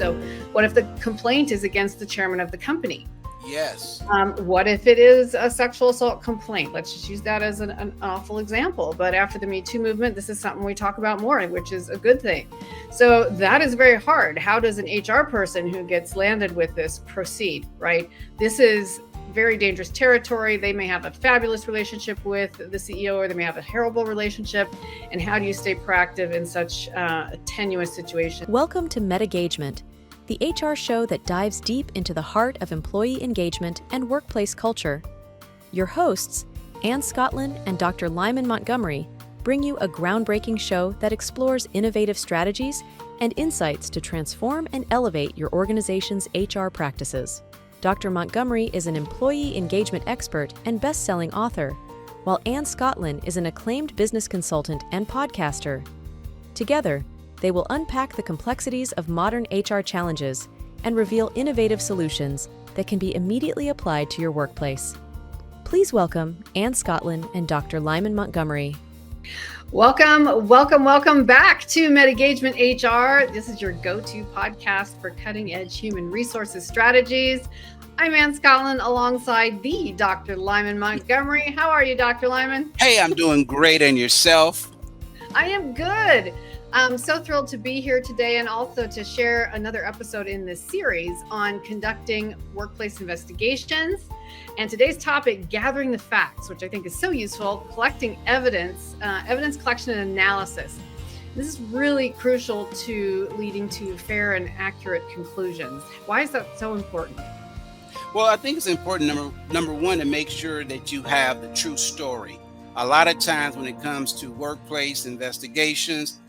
So what if the complaint is against the chairman of the company? Yes. What if it is a sexual assault complaint? Let's just use that as an awful example. But after the Me Too movement, this is something we talk about more, which is a good thing. So that is very hard. How does an HR person who gets landed with this proceed, right? This is very dangerous territory. They may have a fabulous relationship with the CEO, or they may have a terrible relationship. And how do you stay proactive in such a tenuous situation? Welcome to MetaGagement, the HR show that dives deep into the heart of employee engagement and workplace culture. Your hosts, Ann Scottlin and Dr. Lyman Montgomery, bring you a groundbreaking show that explores innovative strategies and insights to transform and elevate your organization's HR practices. Dr. Montgomery is an employee engagement expert and best-selling author, while Ann Scottlin is an acclaimed business consultant and podcaster. Together, they will unpack the complexities of modern HR challenges and reveal innovative solutions that can be immediately applied to your workplace. Please welcome Ann Scottlin and Dr. Lyman Montgomery. Welcome back to MetaGagement-HR. This is your go-to podcast for cutting-edge human resources strategies. I'm Ann Scottlin alongside the Dr. Lyman Montgomery. How are you, Dr. Lyman? Hey, I'm doing great. And yourself? I am good. I'm so thrilled to be here today and also to share another episode in this series on conducting workplace investigations. And today's topic, gathering the facts, which I think is so useful, collecting evidence, evidence collection and analysis. This is really crucial to leading to fair and accurate conclusions. Why is that so important? Well, I think it's important, number one, to make sure that you have the true story. A lot of times when it comes to workplace investigations,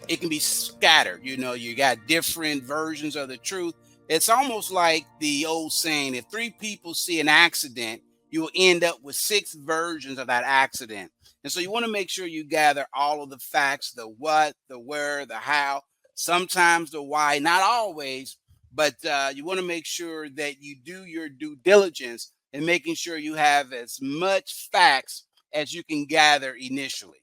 it can be scattered. You got different versions of the truth. It's almost like the old saying, if 3 people see an accident, you will end up with 6 versions of that accident. And so you want to make sure you gather all of the facts, the what, the where, the how, sometimes the why, not always, but you want to make sure that you do your due diligence in making sure you have as much facts as you can gather initially.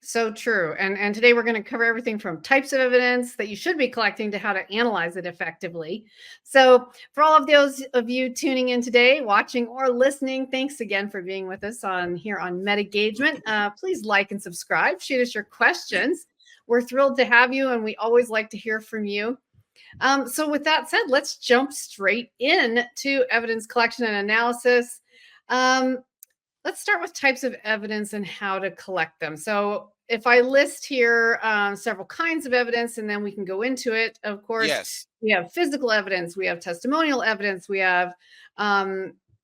So true. And today we're going to cover everything from types of evidence that you should be collecting to how to analyze it effectively. So for all of those of you tuning in today, watching or listening, thanks again for being with us here on MetaGagement. Please like and subscribe. Shoot us your questions. We're thrilled to have you, and we always like to hear from you. So with that said, let's jump straight in to evidence collection and analysis. Let's start with types of evidence and how to collect them. So if I list here several kinds of evidence, and then we can go into it, of course, Yes. We have physical evidence, we have testimonial evidence, we have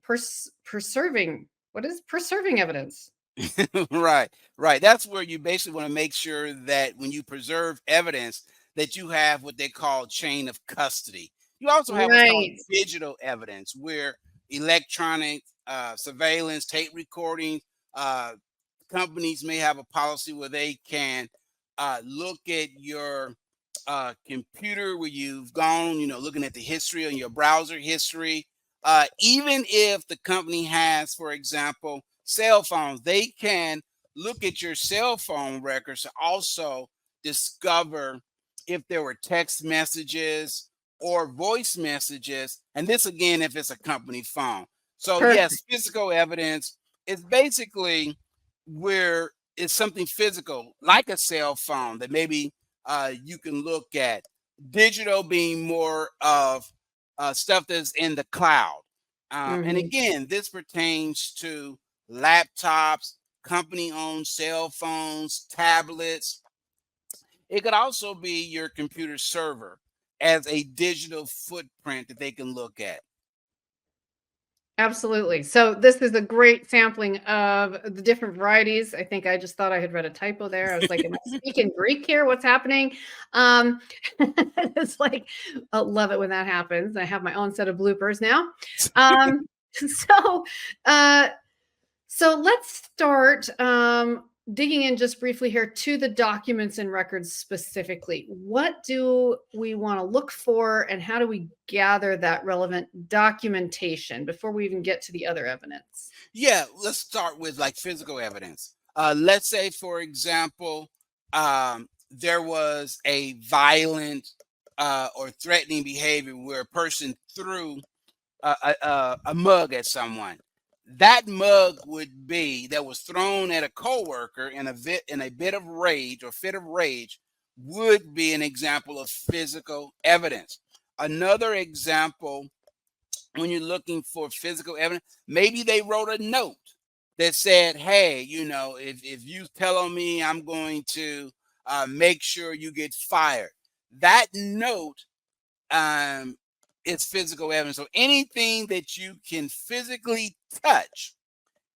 preserving evidence? Right. That's where you basically want to make sure that when you preserve evidence, that you have what they call chain of custody. You also have what's called digital evidence, where electronic surveillance, tape recording, companies may have a policy where they can look at your computer where you've gone, looking at the history on your browser history. Even if the company has, for example, cell phones, they can look at your cell phone records to also discover if there were text messages or voice messages. And this, again, if it's a company phone. So Perfect. Yes, physical evidence is basically where it's something physical, like a cell phone, that maybe you can look at. Digital being more of stuff that's in the cloud. And again, this pertains to laptops, company-owned cell phones, tablets. It could also be your computer server as a digital footprint that they can look at. Absolutely. So this is a great sampling of the different varieties. I think I just thought I had read a typo there. I was like, am I speaking Greek here? What's happening? It's like, I love it when that happens. I have my own set of bloopers now. So let's start digging in just briefly here to the documents and records specifically. What do we want to look for, and how do we gather that relevant documentation before we even get to the other evidence? Yeah, let's start with like physical evidence. Let's say, for example, there was a violent or threatening behavior where a person threw a mug at someone. That mug that was thrown at a coworker in a bit of rage or fit of rage would be an example of physical evidence. Another example, when you're looking for physical evidence, maybe they wrote a note that said, hey, if you tell on me, I'm going to make sure you get fired. That note is physical evidence. So anything that you can physically touch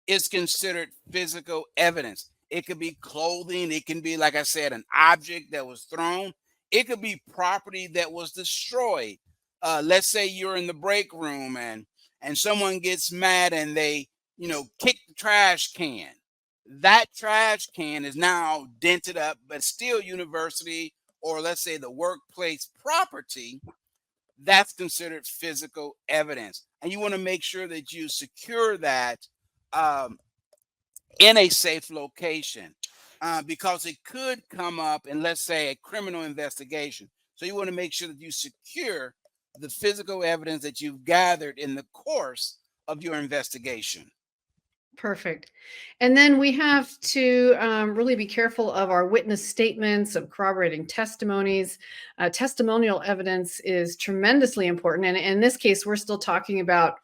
is considered physical evidence. It could be clothing. It can be, like I said, an object that was thrown. It could be property that was destroyed. Let's say you're in the break room and someone gets mad and they, kick the trash can. That trash can is now dented up, but still university, or let's say the workplace property. That's considered physical evidence. And you want to make sure that you secure that in a safe location because it could come up in, let's say, a criminal investigation. So you want to make sure that you secure the physical evidence that you've gathered in the course of your investigation. Perfect. And then we have to really be careful of our witness statements, of corroborating testimonies. Testimonial evidence is tremendously important. And in this case, we're still talking about,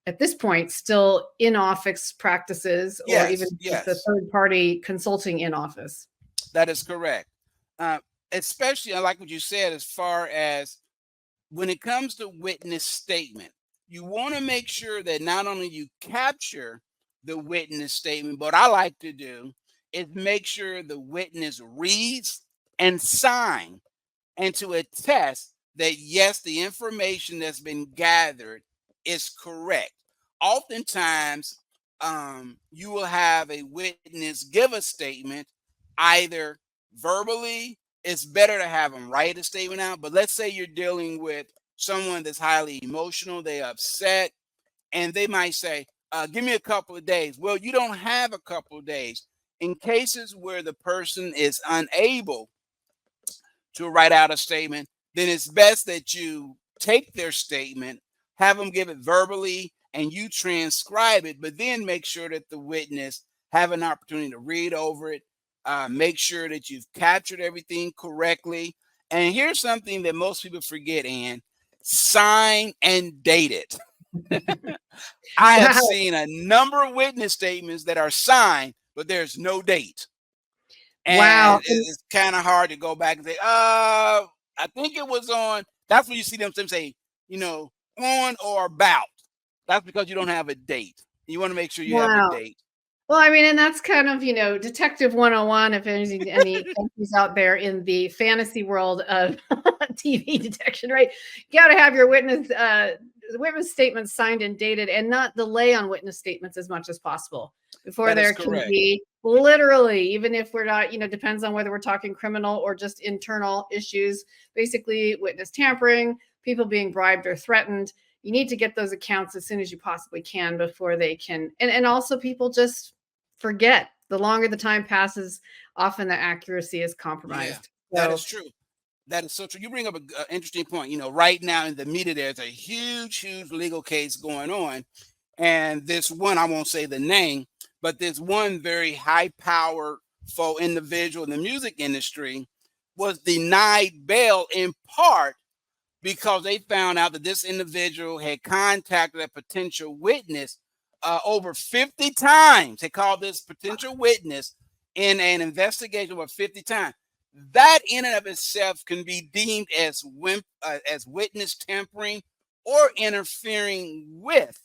at this point, still in-office practices, or even just the third-party consulting in office. That is correct. Especially, I like what you said, as far as when it comes to witness statement, you want to make sure that not only you capture the witness statement, but what I like to do is make sure the witness reads and sign and to attest that, yes, the information that's been gathered is correct. Oftentimes, you will have a witness give a statement either verbally. It's better to have them write a statement out. But let's say you're dealing with someone that's highly emotional, they're upset, and they might say, give me a couple of days. Well, you don't have a couple of days. In cases where the person is unable to write out a statement, then it's best that you take their statement, have them give it verbally, and you transcribe it, but then make sure that the witness have an opportunity to read over it, make sure that you've captured everything correctly. And here's something that most people forget, Ann: sign and date it. I have seen a number of witness statements that are signed, but there's no date. And it's kind of hard to go back and say, I think it was on. That's when you see them say, on or about. That's because you don't have a date. You want to make sure you have a date. Well, I mean, and that's kind of, Detective 101, if any countries out there in the fantasy world of TV detection, right? You got to have your witness statements signed and dated, and not delay on witness statements as much as possible before there can be literally, even if we're not, depends on whether we're talking criminal or just internal issues, basically witness tampering, people being bribed or threatened. You need to get those accounts as soon as you possibly can before they can. And also, people just forget. The longer the time passes, often the accuracy is compromised. Yeah, that is true. That is so true. You bring up an interesting point. Right now in the media, there's a huge legal case going on. And this one, I won't say the name, but this one very high powerful individual in the music industry was denied bail in part because they found out that this individual had contacted a potential witness over 50 times. They called this potential witness in an investigation over 50 times. That in and of itself can be deemed as witness tampering or interfering with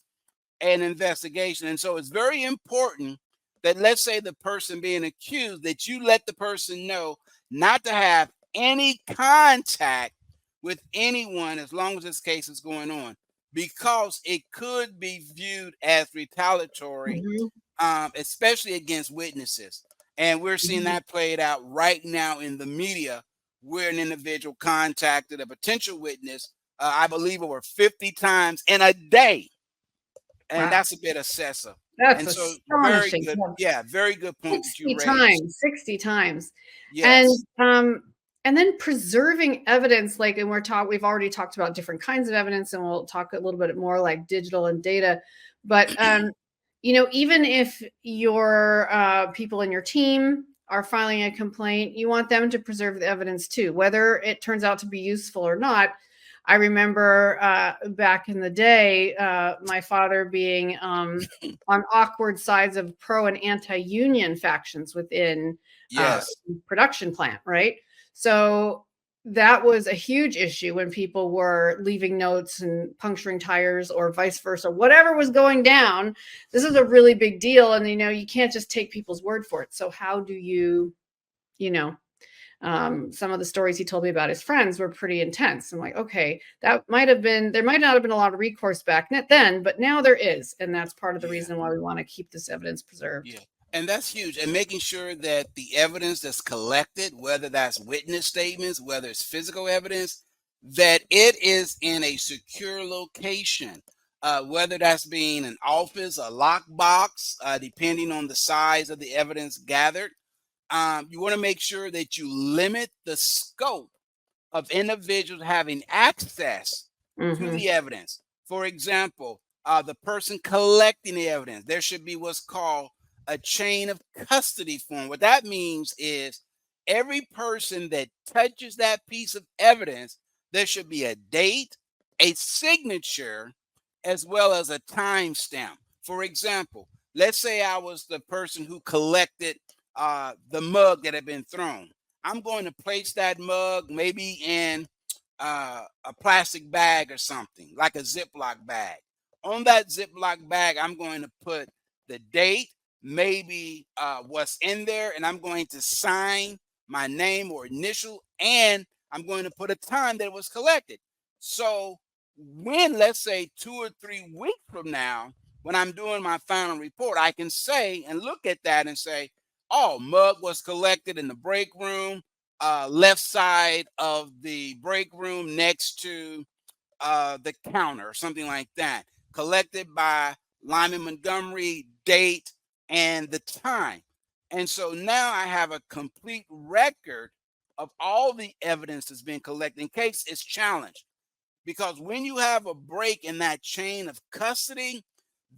an investigation. And so it's very important that, let's say, the person being accused, that you let the person know not to have any contact with anyone as long as this case is going on, because it could be viewed as retaliatory, especially against witnesses. And we're seeing that played out right now in the media, where an individual contacted a potential witness, I believe over 50 times in a day. And that's a bit excessive. That's astonishing. Very good point that you raised. 60 times. Yes. And And then preserving evidence, like, and we've already talked about different kinds of evidence, and we'll talk a little bit more like digital and data. But even if your people in your team are filing a complaint, you want them to preserve the evidence too, whether it turns out to be useful or not. I remember back in the day, my father being on awkward sides of pro and anti-union factions within Yes. production plant, right? So that was a huge issue when people were leaving notes and puncturing tires or vice versa, whatever was going down. This is a really big deal. And, you can't just take people's word for it. So how do you, some of the stories he told me about his friends were pretty intense. I'm like, okay, there might not have been a lot of recourse back then, but now there is. And that's part of the reason why we want to keep this evidence preserved. Yeah. And that's huge. And making sure that the evidence that's collected, whether that's witness statements, whether it's physical evidence, that it is in a secure location, whether that's being an office, a lockbox, depending on the size of the evidence gathered. You want to make sure that you limit the scope of individuals having access to the evidence. For example, the person collecting the evidence, there should be what's called a chain of custody form. What that means is every person that touches that piece of evidence, there should be a date, a signature, as well as a timestamp. For example, let's say I was the person who collected the mug that had been thrown. I'm going to place that mug maybe in a plastic bag or something, like a Ziploc bag. On that Ziploc bag, I'm going to put the date, maybe what's in there, and I'm going to sign my name or initial, and I'm going to put a time that it was collected. So when, let's say 2 or 3 weeks from now, when I'm doing my final report, I can say and look at that and say, oh, mug was collected in the break room, left side of the break room next to the counter or something like that, collected by Lyman Montgomery, date, and the time. And so now I have a complete record of all the evidence that's been collected in case it's challenged. Because when you have a break in that chain of custody,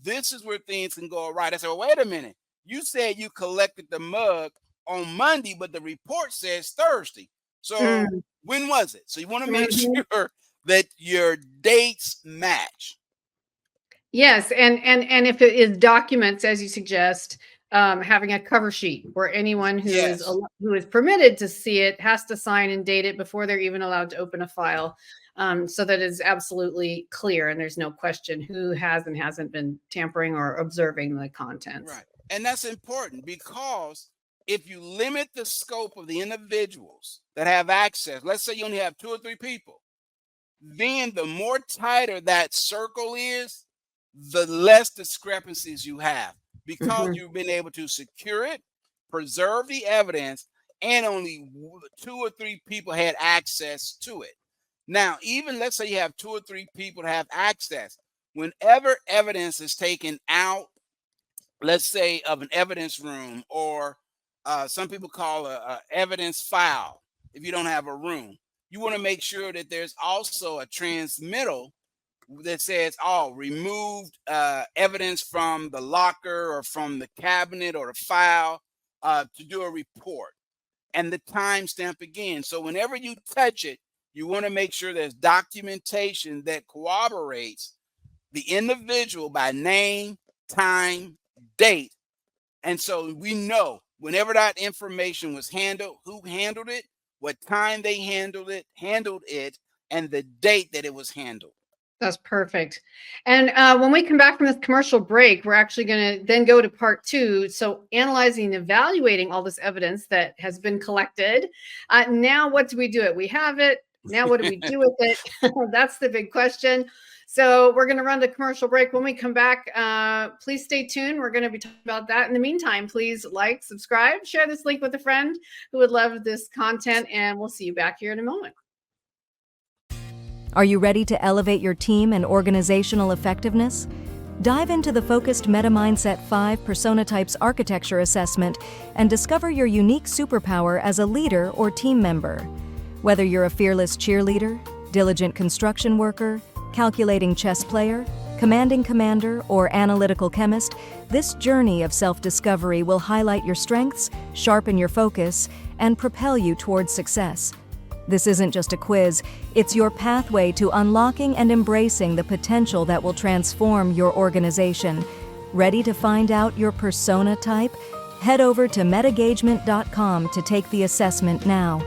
this is where things can go awry. I say, well, wait a minute. You said you collected the mug on Monday, but the report says Thursday. So when was it? So you want to make sure that your dates match. Yes, and if it is documents, as you suggest, having a cover sheet where anyone who is permitted to see it has to sign and date it before they're even allowed to open a file, so that it's absolutely clear and there's no question who has and hasn't been tampering or observing the contents. Right, and that's important because if you limit the scope of the individuals that have access, let's say you only have 2 or 3 people, then the more tighter that circle is, the less discrepancies you have because you've been able to secure it, preserve the evidence, and only 2 or 3 people had access to it. Now, even let's say you have 2 or 3 people that have access, whenever evidence is taken out, let's say of an evidence room, or some people call a evidence file, if you don't have a room, you want to make sure that there's also a transmittal that says, oh, removed evidence from the locker or from the cabinet or the file to do a report, and the timestamp again. So whenever you touch it, you want to make sure there's documentation that corroborates the individual by name, time, date. And so we know whenever that information was handled, who handled it, what time they handled it, and the date that it was handled. That's perfect. And when we come back from this commercial break, we're actually going to then go to part 2. So analyzing and evaluating all this evidence that has been collected. Now, what do we do it? We have it. Now, what do we do with it? That's the big question. So we're going to run the commercial break. When we come back, please stay tuned. We're going to be talking about that. In the meantime, please like, subscribe, share this link with a friend who would love this content, and we'll see you back here in a moment. Are you ready to elevate your team and organizational effectiveness? Dive into the focused Meta Mindset 5 Persona Types Architecture Assessment and discover your unique superpower as a leader or team member. Whether you're a fearless cheerleader, diligent construction worker, calculating chess player, commanding commander, or analytical chemist, this journey of self-discovery will highlight your strengths, sharpen your focus, and propel you towards success. This isn't just a quiz, it's your pathway to unlocking and embracing the potential that will transform your organization. Ready to find out your persona type? Head over to MetaGagement.com to take the assessment now.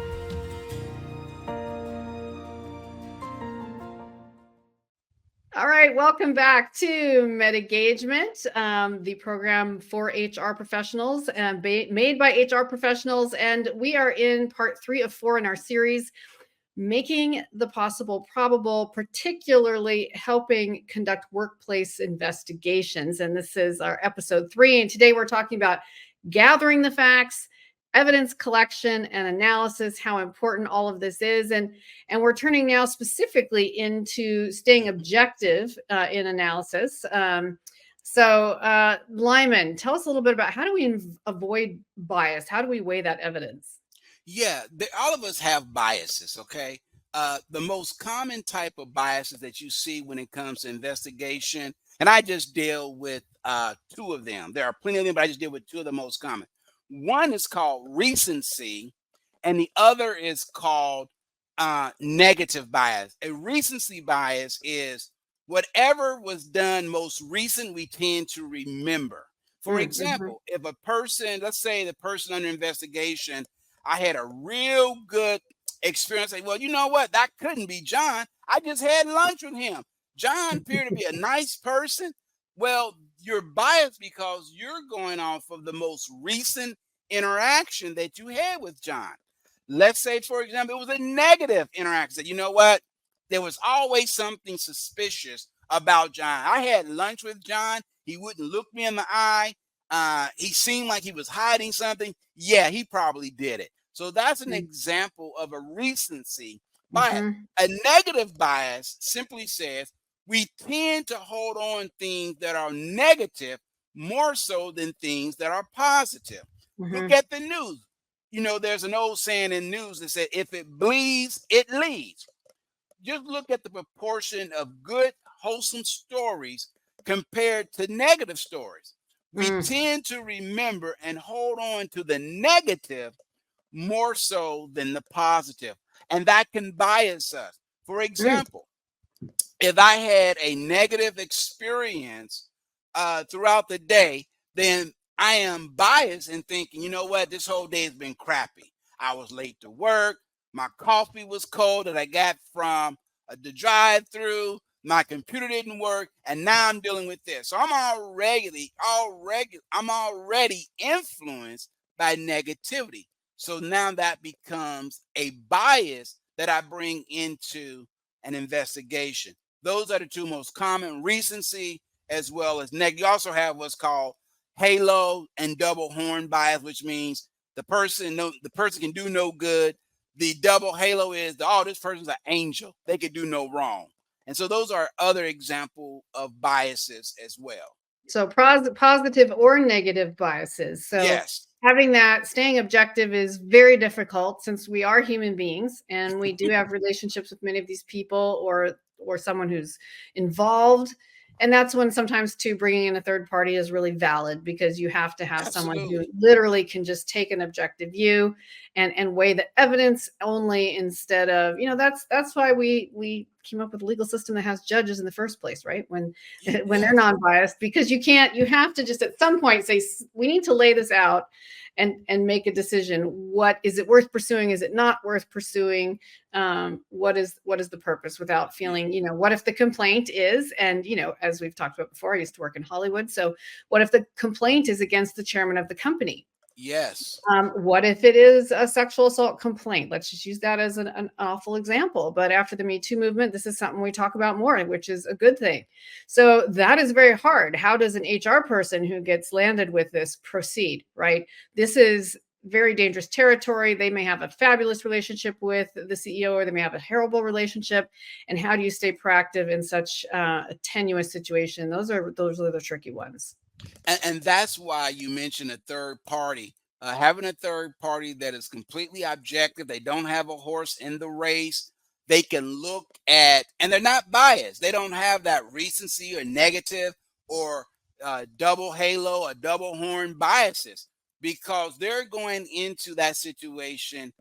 All right, welcome back to MetaGagement, the program for HR professionals and made by HR professionals. And we are in part 3 of 4 in our series, Making the Possible Probable, particularly helping conduct workplace investigations. And this is our episode 3. And today we're talking about gathering the facts, evidence collection and analysis, how important all of this is. And we're turning now specifically into staying objective in analysis. Lyman, tell us a little bit about how do we avoid bias? How do we weigh that evidence? Yeah, all of us have biases, okay? The most common type of biases that you see when it comes to investigation, and I just deal with 2 of them. There are plenty of them, but I just deal with 2 of the most common. One is called recency, and the other is called negative bias. A recency bias is whatever was done most recent, we tend to remember. For example, if a person, let's say the person under investigation, I had a real good experience. Like, well, you know what? That couldn't be John. I just had lunch with him. John appeared to be a nice person. Well, you're biased because you're going off of the most recent interaction that you had with John. Let's say, for example, it was a negative interaction. You know what? There was always something suspicious about John. I had lunch with John. He wouldn't look me in the eye. He seemed like he was hiding something. Yeah, he probably did it. So that's an example of a recency bias. A negative bias simply says we tend to hold on things that are negative more so than things that are positive. Look at the news. You know, there's an old saying in news that said, if it bleeds, it leads. Just look at the proportion of good, wholesome stories compared to negative stories. We tend to remember and hold on to the negative more so than the positive. And that can bias us. For example, if I had a negative experience throughout the day, then I am biased in thinking, you know what, this whole day has been crappy. I was late to work. My coffee was cold that I got from the drive-through. My computer didn't work, and now I'm dealing with this. So I'm already influenced by negativity. So now that becomes a bias that I bring into an investigation. Those are the 2 most common, recency as well as negative. You also have what's called halo and double horn bias, which means the person can do no good. The double halo is this person's an angel. They could do no wrong. And so those are other examples of biases as well. So positive or negative biases. So yes. Having that, staying objective is very difficult since we are human beings and we do have relationships with many of these people or someone who's involved. And that's when sometimes too, bringing in a third party is really valid because you have to have someone who literally can just take an objective view and weigh the evidence only instead of, that's why we came up with a legal system that has judges in the first place, right? When they're non-biased, because you have to just at some point say, we need to lay this out and make a decision. What is it worth pursuing? Is it not worth pursuing? What is the purpose without feeling, what if the complaint is, and, as we've talked about before, I used to work in Hollywood. So what if the complaint is against the chairman of the company? Yes. What if it is a sexual assault complaint? Let's just use that as an awful example. But after the Me Too movement, this is something we talk about more, which is a good thing. So that is very hard. How does an HR person who gets landed with this proceed, right? This is very dangerous territory. They may have a fabulous relationship with the CEO, or they may have a terrible relationship. And how do you stay proactive in such a tenuous situation? Those are the tricky ones. And that's why you mentioned a third party. having a third party that is completely objective. They don't have a horse in the race. They can look at, and they're not biased. They don't have that recency or negative or double halo or double horn biases, because they're going into that situation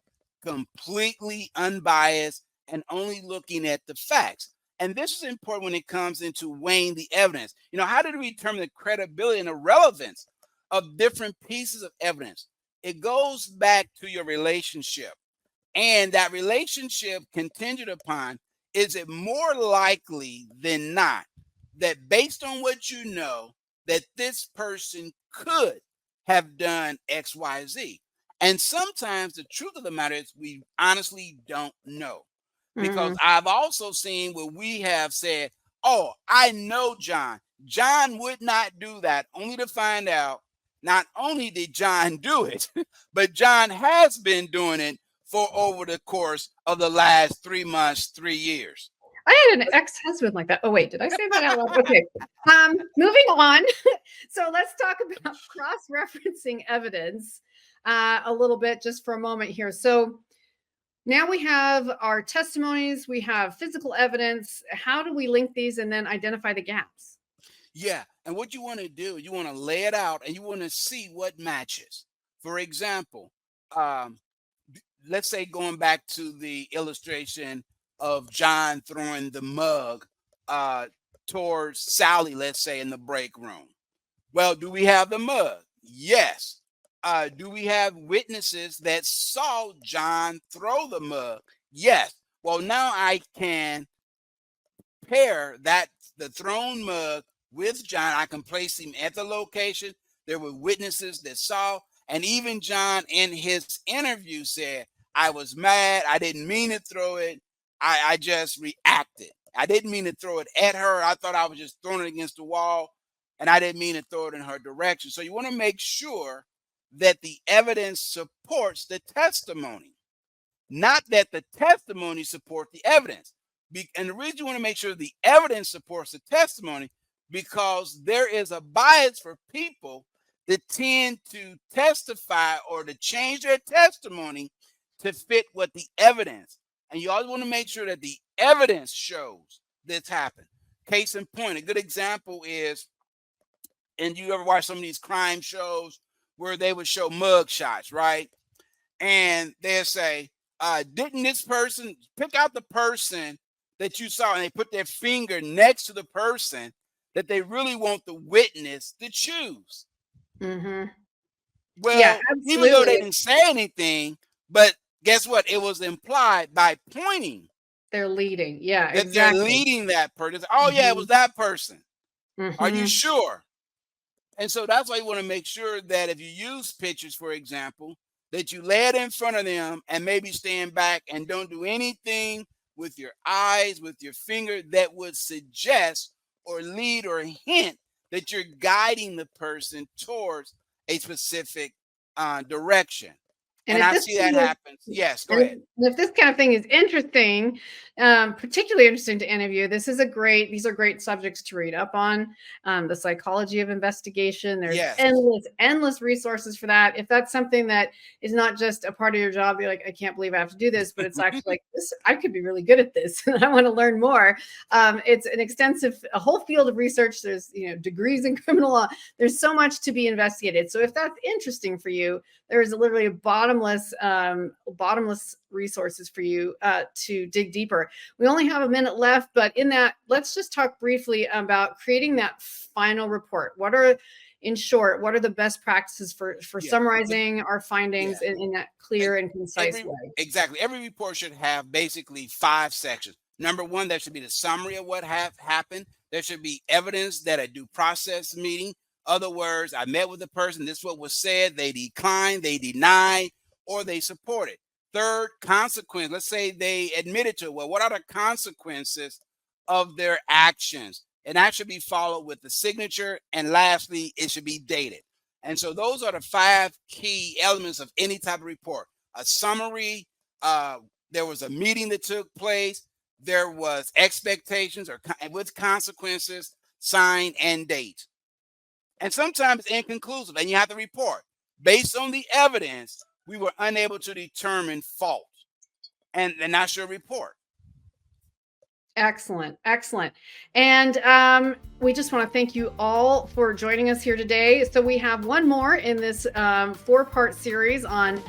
completely unbiased and only looking at the facts. And this is important when it comes into weighing the evidence. How do we determine the credibility and the relevance of different pieces of evidence? It goes back to your relationship. And that relationship contingent upon, is it more likely than not that based on what you know, that this person could have done X, Y, Z? And sometimes the truth of the matter is we honestly don't know. Because I've also seen where we have said, oh, I know John. John would not do that, only to find out not only did John do it, but John has been doing it for over the course of the last 3 months, 3 years. I had an ex-husband like that. Oh, wait, did I say that out loud? Okay. Moving on. So let's talk about cross-referencing evidence a little bit just for a moment here. So now we have our testimonies, we have physical evidence. How do we link these and then identify the gaps? Yeah. And what you want to do, you want to lay it out and you want to see what matches. For example, let's say going back to the illustration of John throwing the mug towards Sally, let's say in the break room. Well, do we have the mug? Yes. Do we have witnesses that saw John throw the mug? Yes. Well, now I can pair the thrown mug with John. I can place him at the location. There were witnesses that saw, and even John in his interview said, I was mad. I didn't mean to throw it. I just reacted. I didn't mean to throw it at her. I thought I was just throwing it against the wall, and I didn't mean to throw it in her direction. So you want to make sure that the evidence supports the testimony, not that the testimony support the evidence. And the reason you want to make sure the evidence supports the testimony, because there is a bias for people that tend to testify or to change their testimony to fit what the evidence. And you always want to make sure that the evidence shows this happened. Case in point, a good example is, and you ever watch some of these crime shows where they would show mug shots, right? And they'll say, didn't this person, pick out the person that you saw, and they put their finger next to the person that they really want the witness to choose. Mm-hmm. Well, yeah, even though they didn't say anything, but guess what? It was implied by pointing. They're leading. Yeah, that exactly. They're leading that person. Oh, yeah, it was that person. Are you sure? And so that's why you want to make sure that if you use pictures, for example, that you lay it in front of them and maybe stand back and don't do anything with your eyes, with your finger that would suggest or lead or hint that you're guiding the person towards a specific direction. And I see that happens. Yes, go ahead. If this kind of thing is interesting, particularly interesting to any of you, these are great subjects to read up on. The psychology of investigation. There's endless resources for that. If that's something that is not just a part of your job, you're like, I can't believe I have to do this, but it's actually like this, I could be really good at this and I want to learn more. It's a whole field of research. There's degrees in criminal law. There's so much to be investigated. So if that's interesting for you, there is literally a bottomless resources for you to dig deeper. We only have a minute left, but in that, let's just talk briefly about creating that final report. In short, what are the best practices for summarizing our findings in that clear and concise way? Exactly. Every report should have basically 5 sections. Number 1, there should be the summary of what happened. There should be evidence that a due process meeting. Other words, I met with the person, this is what was said, they declined, they denied, or they supported. Third, consequence. Let's say they admitted to it. Well, what are the consequences of their actions? And that should be followed with the signature. And lastly, it should be dated. And so those are the 5 key elements of any type of report. A summary, there was a meeting that took place, there was expectations with consequences, sign and date. And sometimes inconclusive, and you have to report. based on the evidence, we were unable to determine fault, and that's your report. Excellent. Excellent. And we just want to thank you all for joining us here today. So we have one more in this 4-part series on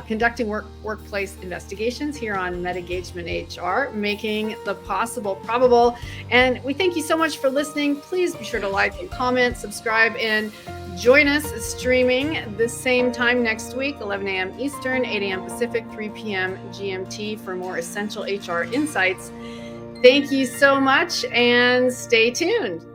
conducting workplace investigations here on MetaGagement-HR, making the possible probable. And we thank you so much for listening. Please be sure to like and comment, subscribe, and join us streaming this same time next week, 11 a.m. Eastern, 8 a.m. Pacific, 3 p.m. GMT for more essential HR insights. Thank you so much and stay tuned.